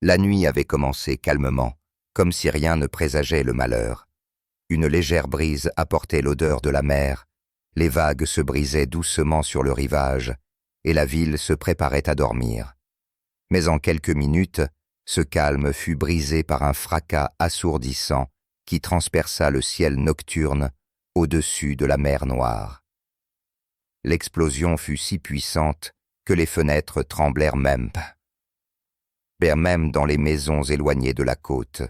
La nuit avait commencé calmement, comme si rien ne présageait le malheur. Une légère brise apportait l'odeur de la mer, les vagues se brisaient doucement sur le rivage, et la ville se préparait à dormir. Mais en quelques minutes, ce calme fut brisé par un fracas assourdissant qui transperça le ciel nocturne au-dessus de la mer Noire. L'explosion fut si puissante que les fenêtres tremblèrent même dans les maisons éloignées de la côte.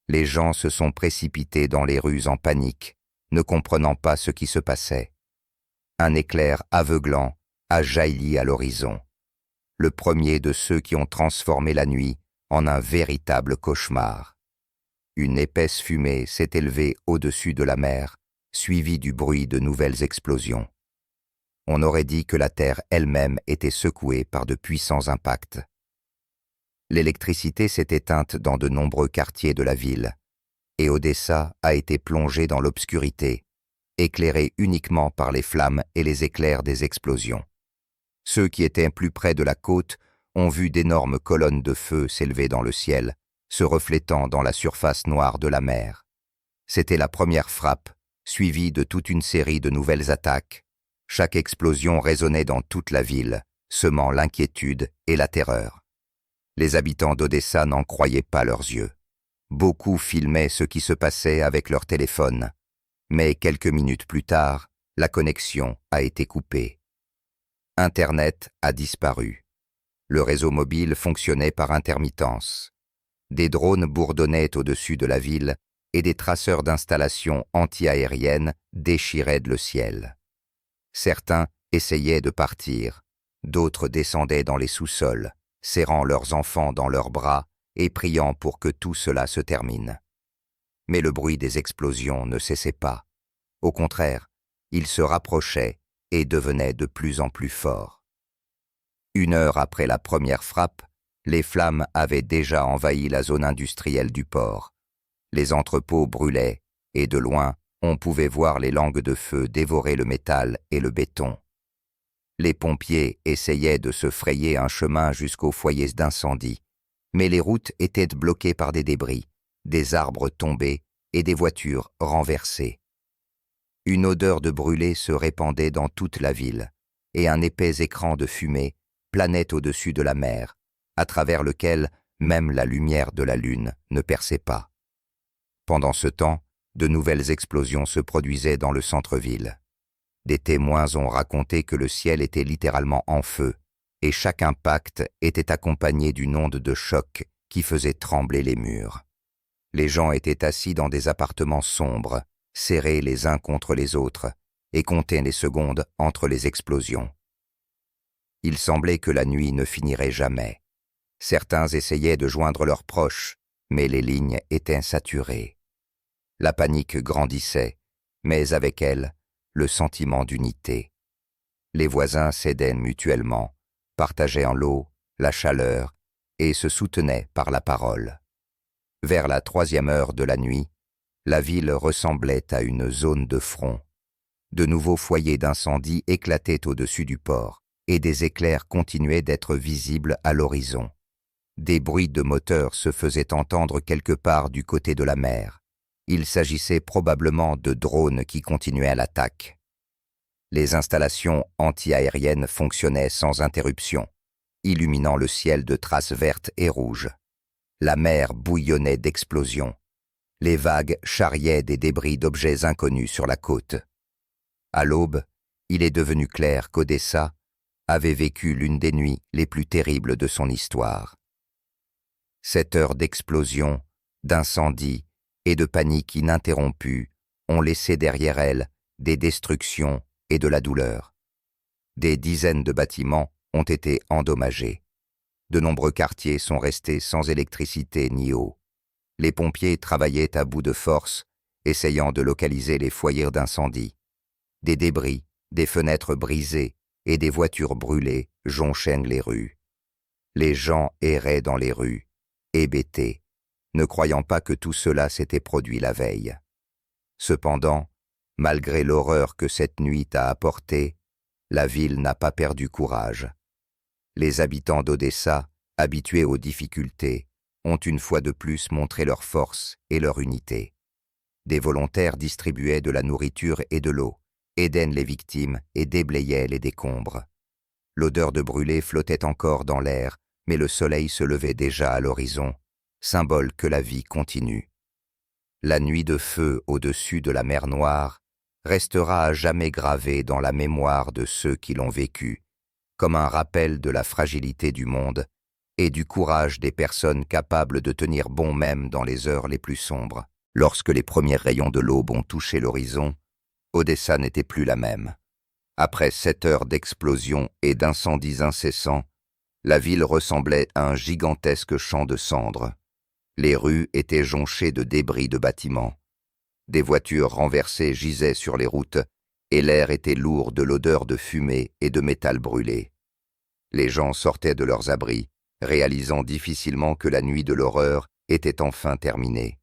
Les gens se sont précipités dans les rues en panique, ne comprenant pas ce qui se passait. Un éclair aveuglant a jailli à l'horizon, le premier de ceux qui ont transformé la nuit en un véritable cauchemar. Une épaisse fumée s'est élevée au-dessus de la mer, suivie du bruit de nouvelles explosions. On aurait dit que la terre elle-même était secouée par de puissants impacts. L'électricité s'est éteinte dans de nombreux quartiers de la ville, et Odessa a été plongée dans l'obscurité, éclairée uniquement par les flammes et les éclairs des explosions. Ceux qui étaient plus près de la côte ont vu d'énormes colonnes de feu s'élever dans le ciel, se reflétant dans la surface noire de la mer. C'était la première frappe, suivie de toute une série de nouvelles attaques. Chaque explosion résonnait dans toute la ville, semant l'inquiétude et la terreur. Les habitants d'Odessa n'en croyaient pas leurs yeux. Beaucoup filmaient ce qui se passait avec leur téléphone, mais quelques minutes plus tard, la connexion a été coupée. Internet a disparu. Le réseau mobile fonctionnait par intermittence. Des drones bourdonnaient au-dessus de la ville et des traceurs d'installations anti-aériennes déchiraient le ciel. Certains essayaient de partir, d'autres descendaient dans les sous-sols, serrant leurs enfants dans leurs bras et priant pour que tout cela se termine. Mais le bruit des explosions ne cessait pas. Au contraire, il se rapprochait et devenait de plus en plus fort. 1 heure après la première frappe, les flammes avaient déjà envahi la zone industrielle du port. Les entrepôts brûlaient et de loin, on pouvait voir les langues de feu dévorer le métal et le béton. Les pompiers essayaient de se frayer un chemin jusqu'aux foyers d'incendie, mais les routes étaient bloquées par des débris, des arbres tombés et des voitures renversées. Une odeur de brûlé se répandait dans toute la ville, et un épais écran de fumée planait au-dessus de la mer, à travers lequel même la lumière de la lune ne perçait pas. Pendant ce temps, de nouvelles explosions se produisaient dans le centre-ville. Des témoins ont raconté que le ciel était littéralement en feu, et chaque impact était accompagné d'une onde de choc qui faisait trembler les murs. Les gens étaient assis dans des appartements sombres, serrés les uns contre les autres, et comptaient les secondes entre les explosions. Il semblait que la nuit ne finirait jamais. Certains essayaient de joindre leurs proches, mais les lignes étaient saturées. La panique grandissait, mais avec elle, le sentiment d'unité. Les voisins s'aidaient mutuellement, partageaient en l'eau, la chaleur, et se soutenaient par la parole. Vers la 3e heure de la nuit, la ville ressemblait à une zone de front. De nouveaux foyers d'incendie éclataient au-dessus du port, et des éclairs continuaient d'être visibles à l'horizon. Des bruits de moteurs se faisaient entendre quelque part du côté de la mer. Il s'agissait probablement de drones qui continuaient à l'attaque. Les installations anti-aériennes fonctionnaient sans interruption, illuminant le ciel de traces vertes et rouges. La mer bouillonnait d'explosions. Les vagues charriaient des débris d'objets inconnus sur la côte. À l'aube, il est devenu clair qu'Odessa avait vécu l'une des nuits les plus terribles de son histoire. 7 heures d'explosions, d'incendies et de panique ininterrompue ont laissé derrière elles des destructions et de la douleur. Des dizaines de bâtiments ont été endommagés. De nombreux quartiers sont restés sans électricité ni eau. Les pompiers travaillaient à bout de force, essayant de localiser les foyers d'incendie. Des débris, des fenêtres brisées et des voitures brûlées jonchaient les rues. Les gens erraient dans les rues, hébétés, ne croyant pas que tout cela s'était produit la veille. Cependant, malgré l'horreur que cette nuit a apportée, la ville n'a pas perdu courage. Les habitants d'Odessa, habitués aux difficultés, ont une fois de plus montré leur force et leur unité. Des volontaires distribuaient de la nourriture et de l'eau, aidaient les victimes et déblayaient les décombres. L'odeur de brûlé flottait encore dans l'air, mais le soleil se levait déjà à l'horizon, symbole que la vie continue. La nuit de feu au-dessus de la mer Noire restera à jamais gravée dans la mémoire de ceux qui l'ont vécue, comme un rappel de la fragilité du monde et du courage des personnes capables de tenir bon même dans les heures les plus sombres. Lorsque les premiers rayons de l'aube ont touché l'horizon, Odessa n'était plus la même. Après 7 heures d'explosions et d'incendies incessants, la ville ressemblait à un gigantesque champ de cendres. Les rues étaient jonchées de débris de bâtiments. Des voitures renversées gisaient sur les routes et l'air était lourd de l'odeur de fumée et de métal brûlé. Les gens sortaient de leurs abris, réalisant difficilement que la nuit de l'horreur était enfin terminée.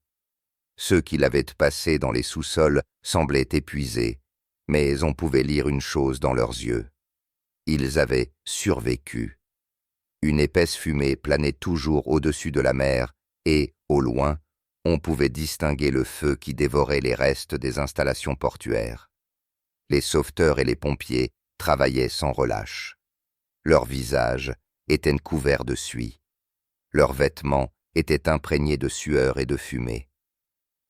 Ceux qui l'avaient passée dans les sous-sols semblaient épuisés, mais on pouvait lire une chose dans leurs yeux. Ils avaient survécu. Une épaisse fumée planait toujours au-dessus de la mer et, au loin, on pouvait distinguer le feu qui dévorait les restes des installations portuaires. Les sauveteurs et les pompiers travaillaient sans relâche. Leurs visages étaient couverts de suie. Leurs vêtements étaient imprégnés de sueur et de fumée.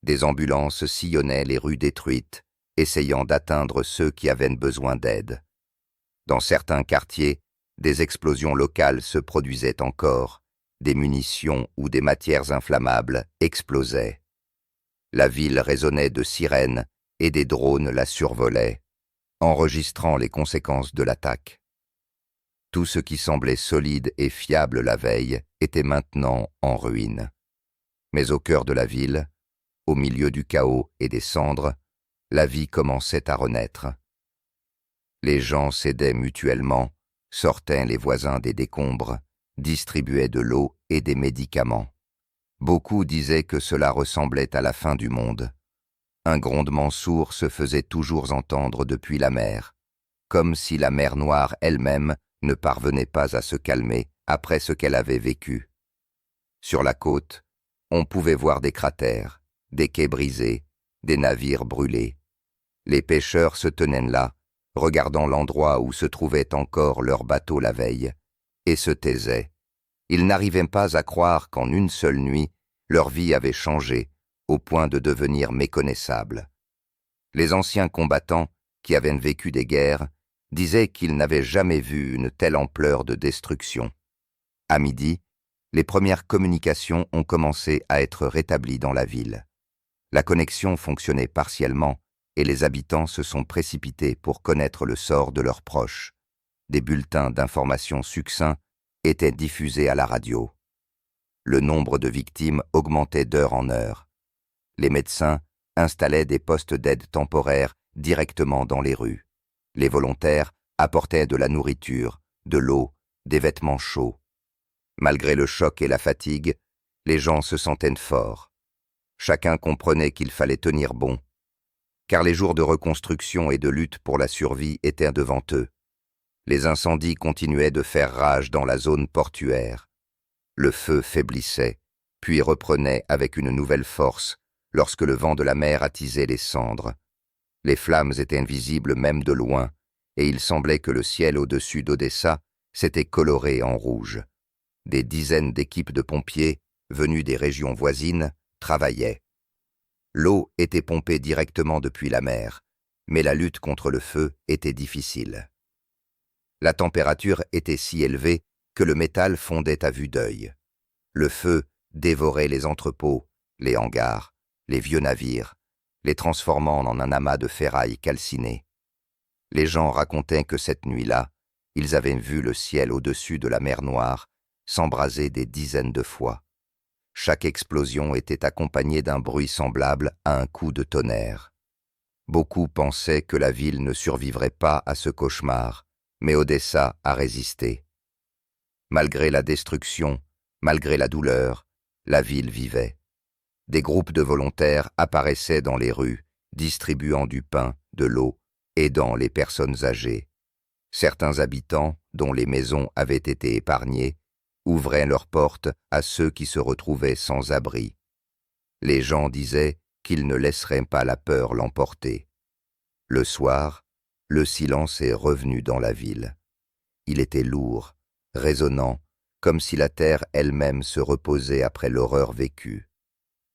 Des ambulances sillonnaient les rues détruites, essayant d'atteindre ceux qui avaient besoin d'aide. Dans certains quartiers, des explosions locales se produisaient encore, des munitions ou des matières inflammables explosaient. La ville résonnait de sirènes et des drones la survolaient, enregistrant les conséquences de l'attaque. Tout ce qui semblait solide et fiable la veille était maintenant en ruine. Mais au cœur de la ville, au milieu du chaos et des cendres, la vie commençait à renaître. Les gens s'aidaient mutuellement, sortaient les voisins des décombres, distribuaient de l'eau et des médicaments. Beaucoup disaient que cela ressemblait à la fin du monde. Un grondement sourd se faisait toujours entendre depuis la mer, comme si la mer Noire elle-même ne parvenait pas à se calmer après ce qu'elle avait vécu. Sur la côte, on pouvait voir des cratères, des quais brisés, des navires brûlés. Les pêcheurs se tenaient là, regardant l'endroit où se trouvaient encore leurs bateaux la veille, et se taisaient. Ils n'arrivaient pas à croire qu'en une seule nuit, leur vie avait changé, au point de devenir méconnaissable. Les anciens combattants, qui avaient vécu des guerres, disaient qu'ils n'avaient jamais vu une telle ampleur de destruction. À midi, les premières communications ont commencé à être rétablies dans la ville. La connexion fonctionnait partiellement et les habitants se sont précipités pour connaître le sort de leurs proches. Des bulletins d'information succincts étaient diffusés à la radio. Le nombre de victimes augmentait d'heure en heure. Les médecins installaient des postes d'aide temporaires directement dans les rues. Les volontaires apportaient de la nourriture, de l'eau, des vêtements chauds. Malgré le choc et la fatigue, les gens se sentaient forts. Chacun comprenait qu'il fallait tenir bon, car les jours de reconstruction et de lutte pour la survie étaient devant eux. Les incendies continuaient de faire rage dans la zone portuaire. Le feu faiblissait, puis reprenait avec une nouvelle force lorsque le vent de la mer attisait les cendres. Les flammes étaient visibles même de loin, et il semblait que le ciel au-dessus d'Odessa s'était coloré en rouge. Des dizaines d'équipes de pompiers, venus des régions voisines, travaillaient. L'eau était pompée directement depuis la mer, mais la lutte contre le feu était difficile. La température était si élevée que le métal fondait à vue d'œil. Le feu dévorait les entrepôts, les hangars, les vieux navires, les transformant en un amas de ferraille calcinées. Les gens racontaient que cette nuit-là, ils avaient vu le ciel au-dessus de la mer Noire s'embraser des dizaines de fois. Chaque explosion était accompagnée d'un bruit semblable à un coup de tonnerre. Beaucoup pensaient que la ville ne survivrait pas à ce cauchemar, mais Odessa a résisté. Malgré la destruction, malgré la douleur, la ville vivait. Des groupes de volontaires apparaissaient dans les rues, distribuant du pain, de l'eau, aidant les personnes âgées. Certains habitants, dont les maisons avaient été épargnées, ouvraient leurs portes à ceux qui se retrouvaient sans abri. Les gens disaient qu'ils ne laisseraient pas la peur l'emporter. Le soir, le silence est revenu dans la ville. Il était lourd, résonnant, comme si la terre elle-même se reposait après l'horreur vécue.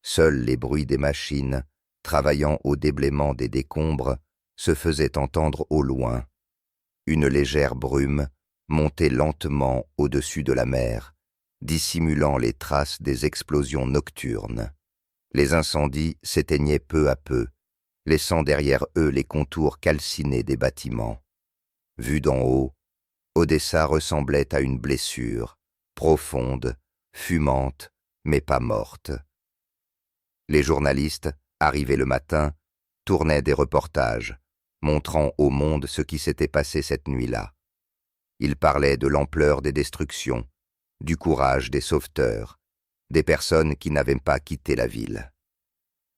Seuls les bruits des machines, travaillant au déblaiement des décombres, se faisaient entendre au loin. Une légère brume montait lentement au-dessus de la mer, dissimulant les traces des explosions nocturnes. Les incendies s'éteignaient peu à peu, laissant derrière eux les contours calcinés des bâtiments. Vue d'en haut, Odessa ressemblait à une blessure, profonde, fumante, mais pas morte. Les journalistes, arrivés le matin, tournaient des reportages, montrant au monde ce qui s'était passé cette nuit-là. Ils parlaient de l'ampleur des destructions, du courage des sauveteurs, des personnes qui n'avaient pas quitté la ville.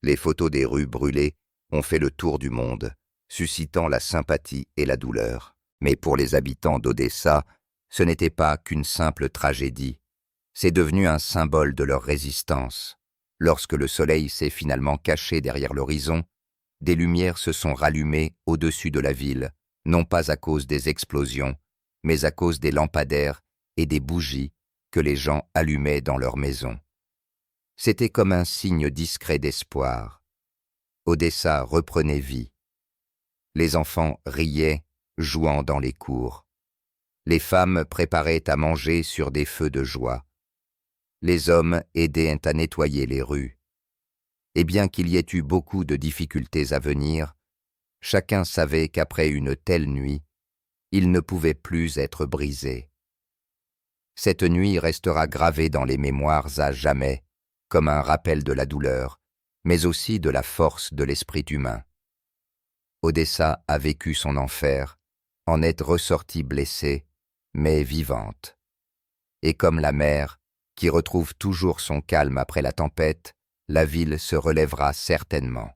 Les photos des rues brûlées ont fait le tour du monde, suscitant la sympathie et la douleur. Mais pour les habitants d'Odessa, ce n'était pas qu'une simple tragédie. C'est devenu un symbole de leur résistance. Lorsque le soleil s'est finalement caché derrière l'horizon, des lumières se sont rallumées au-dessus de la ville, non pas à cause des explosions, mais à cause des lampadaires et des bougies que les gens allumaient dans leurs maisons. C'était comme un signe discret d'espoir. Odessa reprenait vie. Les enfants riaient, jouant dans les cours. Les femmes préparaient à manger sur des feux de joie. Les hommes aidaient à nettoyer les rues. Et bien qu'il y ait eu beaucoup de difficultés à venir, chacun savait qu'après une telle nuit, il ne pouvait plus être brisé. Cette nuit restera gravée dans les mémoires à jamais, comme un rappel de la douleur, mais aussi de la force de l'esprit humain. Odessa a vécu son enfer, en est ressortie blessée, mais vivante. Et comme la mer, qui retrouve toujours son calme après la tempête, la ville se relèvera certainement.